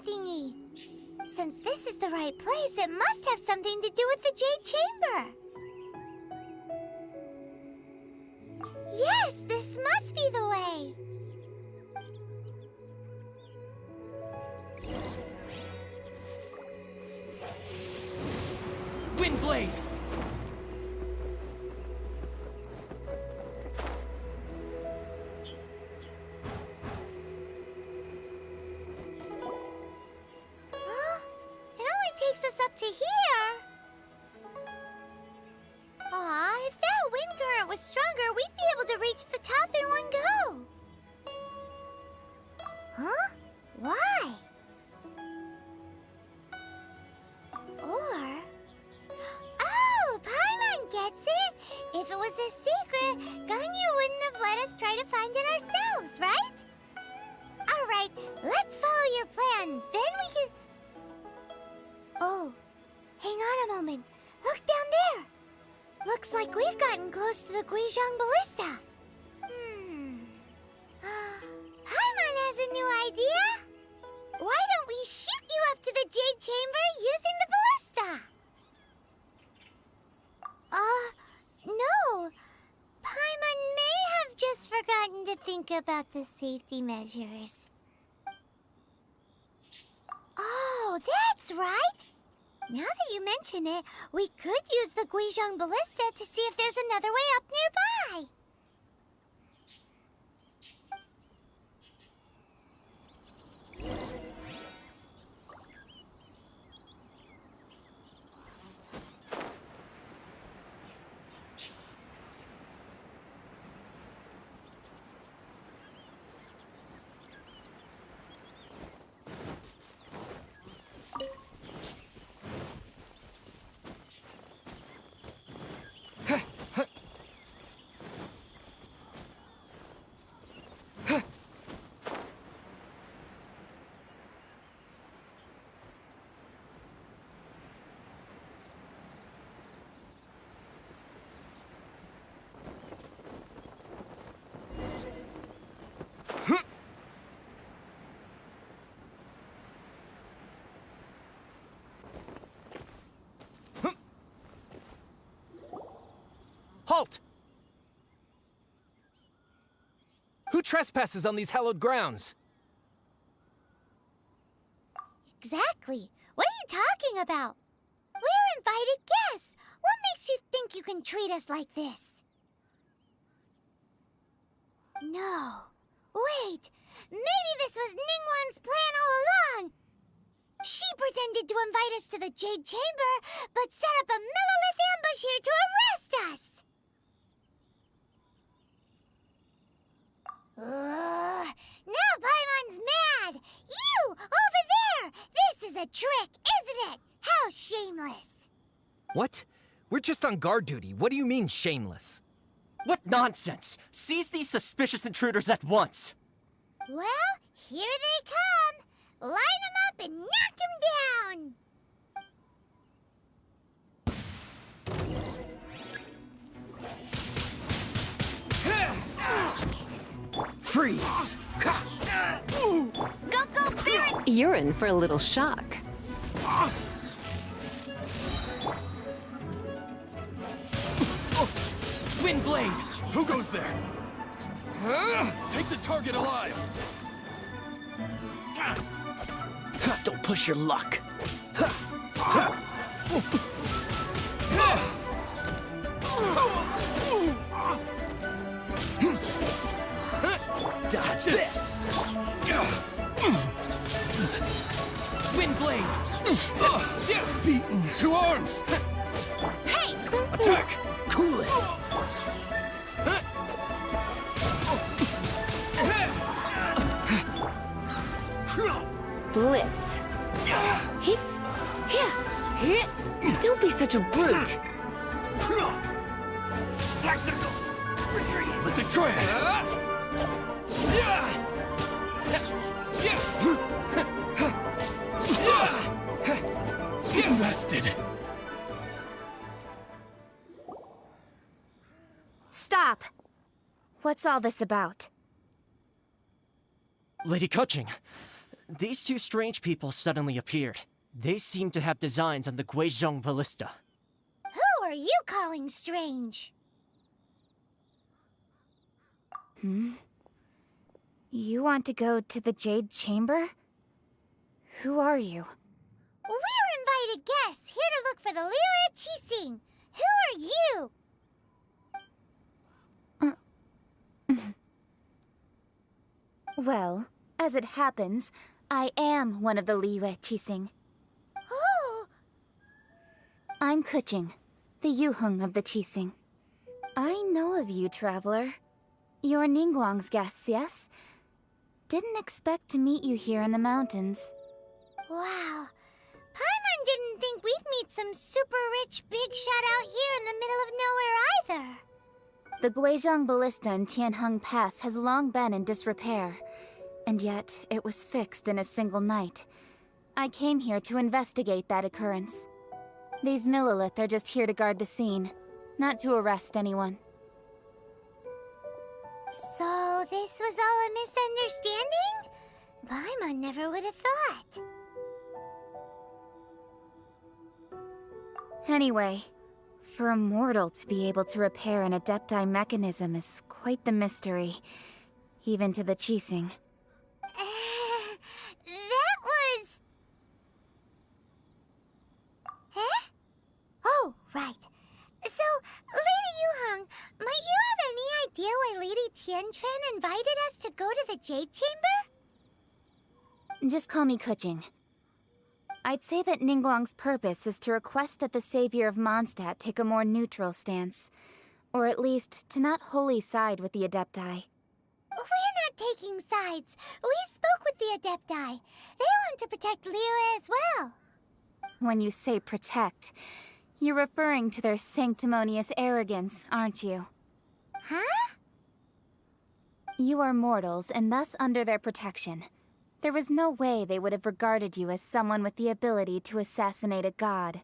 Thingy. Since this is the right place, it must have something to do with the Jade Chamber. Yes, this must be the way. Windblade! To here? Aw, if that wind current was stronger, we'd be able to reach the top in one go. Huh? Why? Or... Oh, Paimon gets it! If it was a secret, Ganyu wouldn't have let us try to find it ourselves, right? Alright, let's follow your plan. Then we can... Oh. Hang on a moment. Look down there. Looks like we've gotten close to the Guizhong Ballista. Paimon has a new idea. Why don't we shoot you up to the Jade Chamber using the ballista? No. Paimon may have just forgotten to think about the safety measures. Oh, that's right. Now that you mention it, we could use the Guizhong Ballista to see if there's another way up nearby. Halt! Who trespasses on these hallowed grounds? Exactly. What are you talking about? We're invited guests. What makes you think you can treat us like this? No. Wait. Maybe this was Ningguang's plan all along. She pretended to invite us to the Jade Chamber, but set up a millilith ambush here to arrest us. Now Paimon's mad! You! Over there! This is a trick, isn't it? How shameless! What? We're just on guard duty. What do you mean, shameless? What nonsense! Seize these suspicious intruders at once! Well, here they come! Line them up and knock them down! Freeze! Go, Baron! You're in for a little shock. Windblade! Who goes there? Take the target alive! Don't push your luck. Dodge this! Windblade! Beaten! To arms! Hey! Attack! Cool it! Blitz. Hip. Here. Don't be such a brute. Tactical! Retreat! With the triad! Invested! Stop! What's all this about? Lady Kuching, these two strange people suddenly appeared. They seem to have designs on the Guizhong ballista. Who are you calling strange? You want to go to the Jade Chamber? Who are you? We're invited guests here to look for the Liu Qixing. Who are you? Well, as it happens, I am one of the Liu Qixing. Oh, I'm Kuching, the Yuheng of the Qixing. I know of you, traveler. You're Ningguang's guests, yes? Didn't expect to meet you here in the mountains. wow. Paimon didn't think we'd meet some super rich big shot out here in the middle of nowhere either. The Guizhong ballista in Tianheng Pass has long been in disrepair, and yet it was fixed in a single night. I came here to investigate that occurrence. These Millilith are just here to guard the scene, not to arrest anyone. So this was all a misunderstanding? Paimon never would have thought. Anyway, for a mortal to be able to repair an Adepti mechanism is quite the mystery, even to the Qixing. That was... Huh? Oh, right. So, Lady Yuheng, might you have any idea why Lady Tianquan invited us to go to the Jade Chamber? Just call me Kuching. I'd say that Ningguang's purpose is to request that the savior of Mondstadt take a more neutral stance. Or at least, to not wholly side with the Adepti. We're not taking sides. We spoke with the Adepti. They want to protect Liu as well. When you say protect, you're referring to their sanctimonious arrogance, aren't you? Huh? You are mortals, and thus under their protection. There was no way they would have regarded you as someone with the ability to assassinate a god.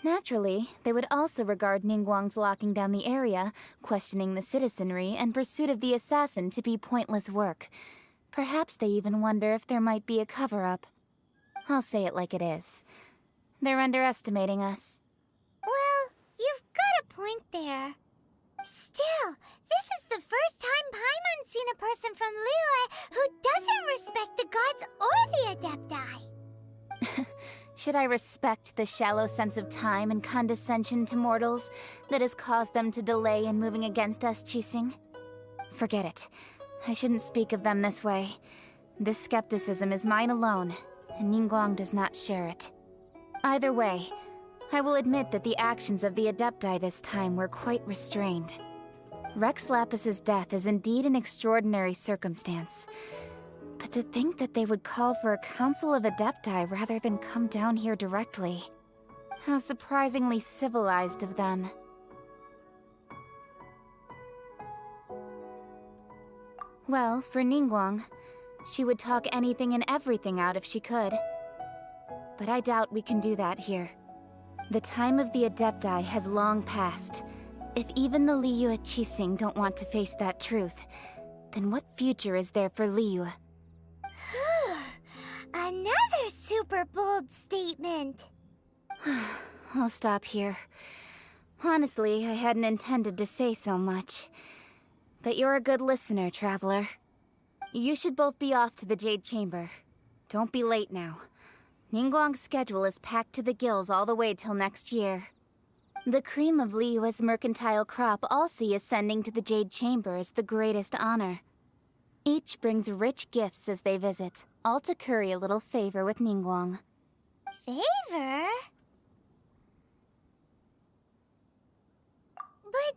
Naturally, they would also regard Ningguang's locking down the area, questioning the citizenry, and pursuit of the assassin to be pointless work. Perhaps they even wonder if there might be a cover-up. I'll say it like it is. They're underestimating us. Well, you've got a point there. Still, this is the first time Paimon's seen a person from Liyue who doesn't respect the gods or the Adepti. Should I respect the shallow sense of time and condescension to mortals that has caused them to delay in moving against us, Qixing? Forget it. I shouldn't speak of them this way. This skepticism is mine alone, and Ningguang does not share it. Either way, I will admit that the actions of the Adepti this time were quite restrained. Rex Lapis's death is indeed an extraordinary circumstance. But to think that they would call for a council of adepti rather than come down here directly. How surprisingly civilized of them. Well, for Ningguang, she would talk anything and everything out if she could. But I doubt we can do that here. The time of the Adepti has long passed. If even the Liyue Qixing don't want to face that truth, then what future is there for Liyue? Another super bold statement. I'll stop here. Honestly, I hadn't intended to say so much. But you're a good listener, Traveler. You should both be off to the Jade Chamber. Don't be late now. Ningguang's schedule is packed to the gills all the way till next year. The cream of Liyue's mercantile crop all see ascending to the Jade Chamber as the greatest honor. Each brings rich gifts as they visit, all to curry a little favor with Ningguang. Favor? But...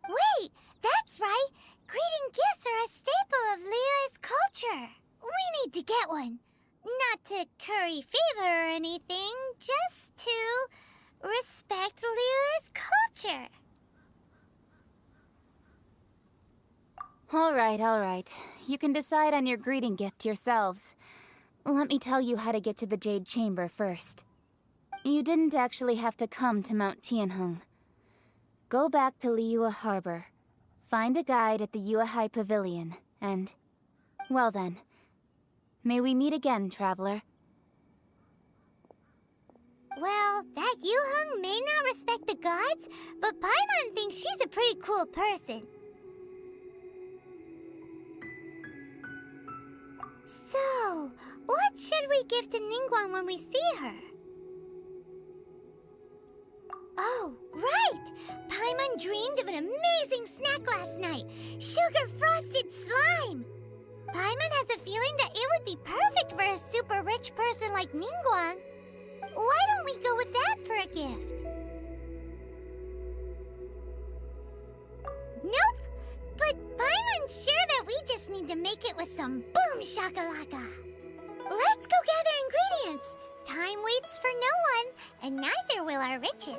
Wait, that's right! Greeting gifts are a staple of Liyue's culture. We need to get one. Not to curry favor or anything, just to respect Liyue's culture. All right. You can decide on your greeting gift yourselves. Let me tell you how to get to the Jade Chamber first. You didn't actually have to come to Mount Tianheng. Go back to Liyue Harbor. Find a guide at the Yuehai Pavilion, and... well then. May we meet again, Traveler. Well, that Yuheng may not respect the gods, but Paimon thinks she's a pretty cool person. So, what should we give to Ningguang when we see her? Oh, right! Paimon dreamed of an amazing snack last night! Sugar-frosted slime! Paimon has a feeling that it would be perfect for a super rich person like Ningguang. Why don't we go with that for a gift? Nope! But Paimon's sure that we just need to make it with some boom shakalaka. Let's go gather ingredients! Time waits for no one, and neither will our riches.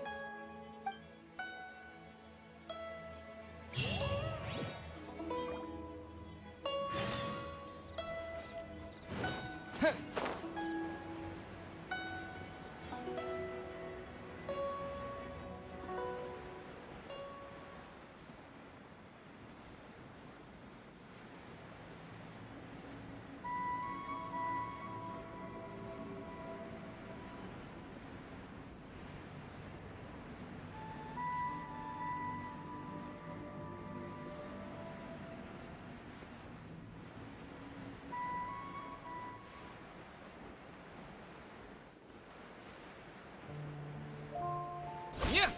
Yeah.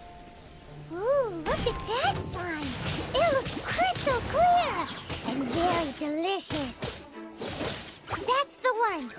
Ooh, look at that slime! It looks crystal clear! And very delicious! That's the one!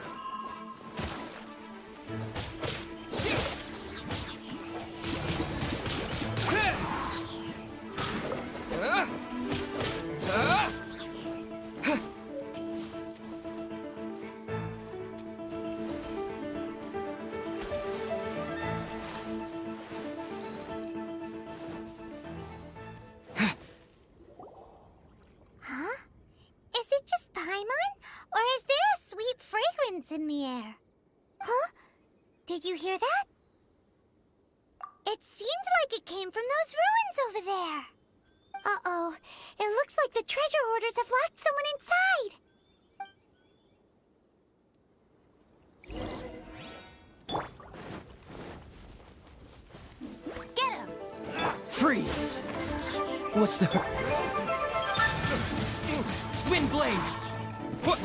In the air. Huh? Did you hear that? It seemed like it came from those ruins over there. Uh-oh. It looks like the treasure hoarders have locked someone inside. Get him! Freeze! What's the... Wind blade! What?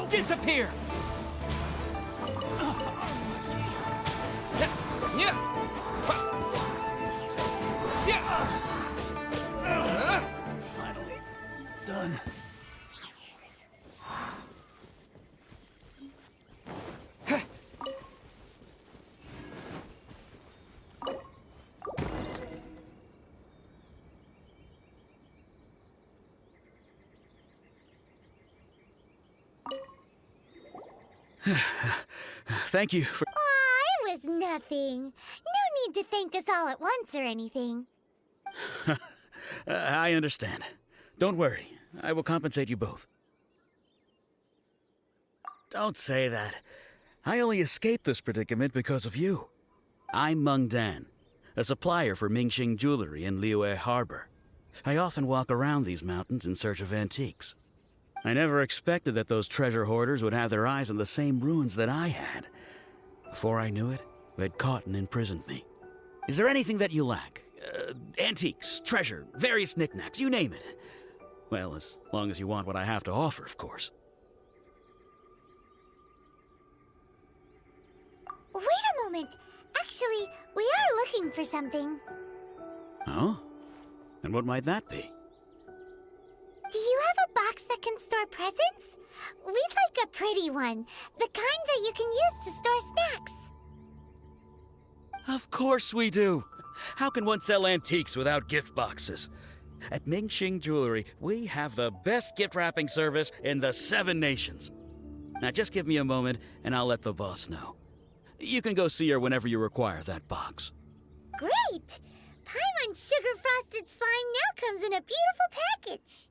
Disappear! Finally done. Thank you for... Aw, it was nothing. No need to thank us all at once or anything. I understand. Don't worry. I will compensate you both. Don't say that. I only escaped this predicament because of you. I'm Meng Dan, a supplier for Mingxing Jewelry in Liyue Harbor. I often walk around these mountains in search of antiques. I never expected that those treasure hoarders would have their eyes on the same ruins that I had. Before I knew it, they'd caught and imprisoned me. Is there anything that you lack? Antiques, treasure, various knickknacks, you name it. Well, as long as you want what I have to offer, of course. Wait a moment. Actually, we are looking for something. Oh? And what might that be? Do you have a box that can store presents? We'd like a pretty one. The kind that you can use to store snacks. Of course we do. How can one sell antiques without gift boxes? At Mingxing Jewelry, we have the best gift wrapping service in the 7 nations. Now just give me a moment and I'll let the boss know. You can go see her whenever you require that box. Great! Paimon's sugar frosted slime now comes in a beautiful package.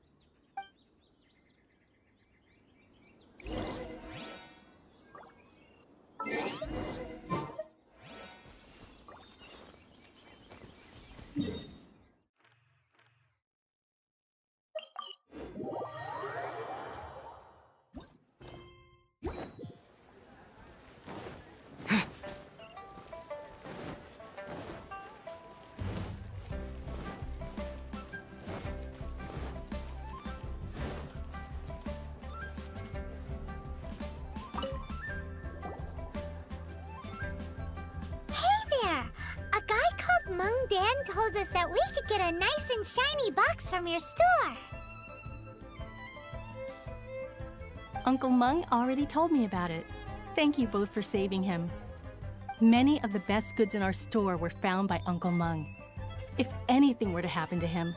Meng Dan told us that we could get a nice and shiny box from your store. Uncle Meng already told me about it. Thank you both for saving him. Many of the best goods in our store were found by Uncle Meng. If anything were to happen to him,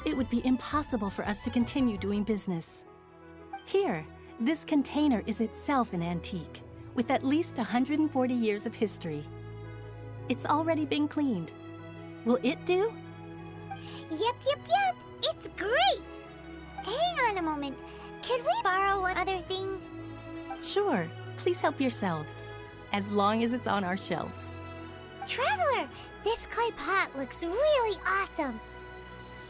it would be impossible for us to continue doing business. Here, this container is itself an antique, with at least 140 years of history. It's already been cleaned. Will it do? Yep. It's great! Hang on a moment. Could we borrow one other thing? Sure. Please help yourselves. As long as it's on our shelves. Traveler, this clay pot looks really awesome.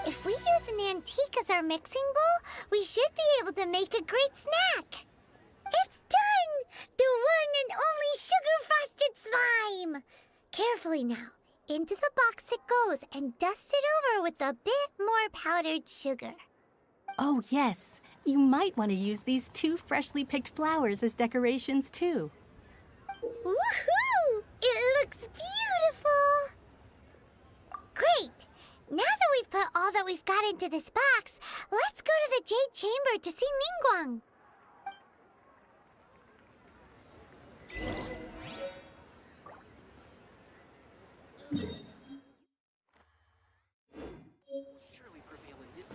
If we use an antique as our mixing bowl, we should be able to make a great snack. It's done! The one and only sugar-frosted slime! Carefully now. Into the box it goes and dust it over with a bit more powdered sugar. Oh, yes. You might want to use these 2 freshly picked flowers as decorations, too. Woohoo! It looks beautiful! Great! Now that we've put all that we've got into this box, let's go to the Jade Chamber to see Ningguang. Surely prevail in this.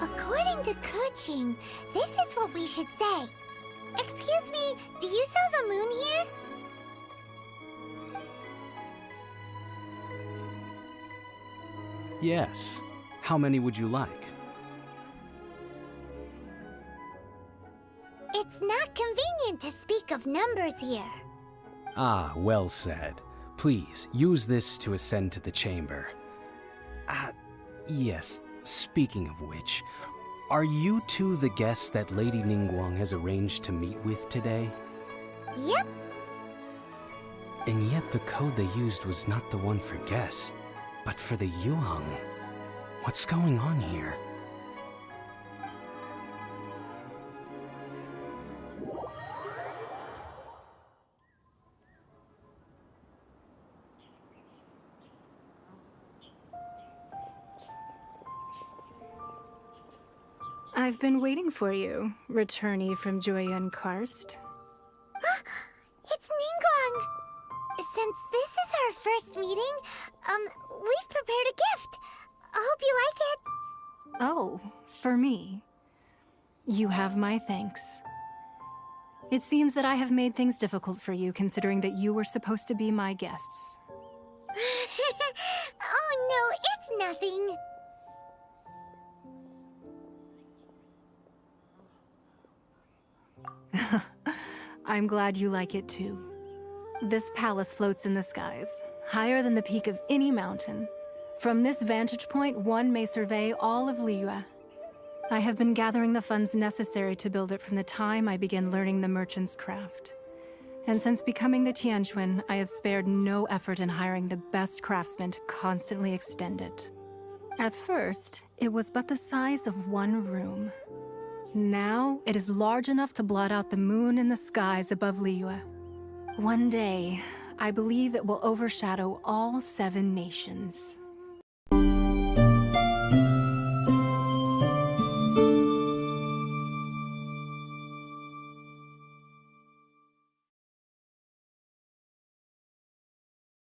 According to Kuching, this is what we should say. Excuse me, do you sell the moon here? Yes. How many would you like? It's not convenient to speak of numbers here. Ah, well said. Please, use this to ascend to the chamber. Yes, Speaking of which, are you two the guests that Lady Ningguang has arranged to meet with today? Yep. And yet the code they used was not the one for guests, but for the Yuheng. What's going on here? I've been waiting for you, returnee from Joyun Karst. It's Ningguang! Since this is our first meeting, we've prepared a gift. I hope you like it. Oh, for me. You have my thanks. It seems that I have made things difficult for you, considering that you were supposed to be my guests. Oh no, it's nothing. I'm glad you like it too. This palace floats in the skies, higher than the peak of any mountain. From this vantage point, one may survey all of Liyue. I have been gathering the funds necessary to build it from the time I began learning the merchant's craft. And since becoming the Tianquan, I have spared no effort in hiring the best craftsmen to constantly extend it. At first, it was but the size of one room. Now, it is large enough to blot out the moon in the skies above Liyue. One day, I believe it will overshadow all 7 nations.